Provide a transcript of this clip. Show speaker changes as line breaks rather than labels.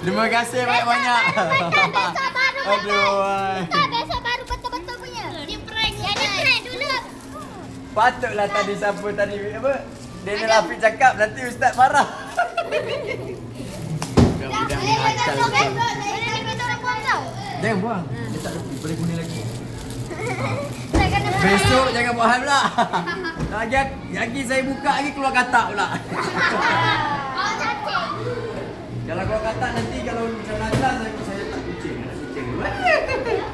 Terima kasih banyak-banyak.
Besok baru
Aduh.
betul. Besok baru betul-betul punya. Dia prank. Jadi prank dulu.
Patutlah tadi siapa tadi apa? Daniel Afiq cakap nanti ustaz marah. Budak-budak ni nakal betul.
Boleh kita orang buang tau.
Jangan buang. Dia tak lebih boleh guna lagi.
Saya kena
Besok jangan buat hal pula. Lagi saya buka lagi keluar katak pula.
Oh, cantik.
Kalau keluar katak nanti kalau macam Najlah saya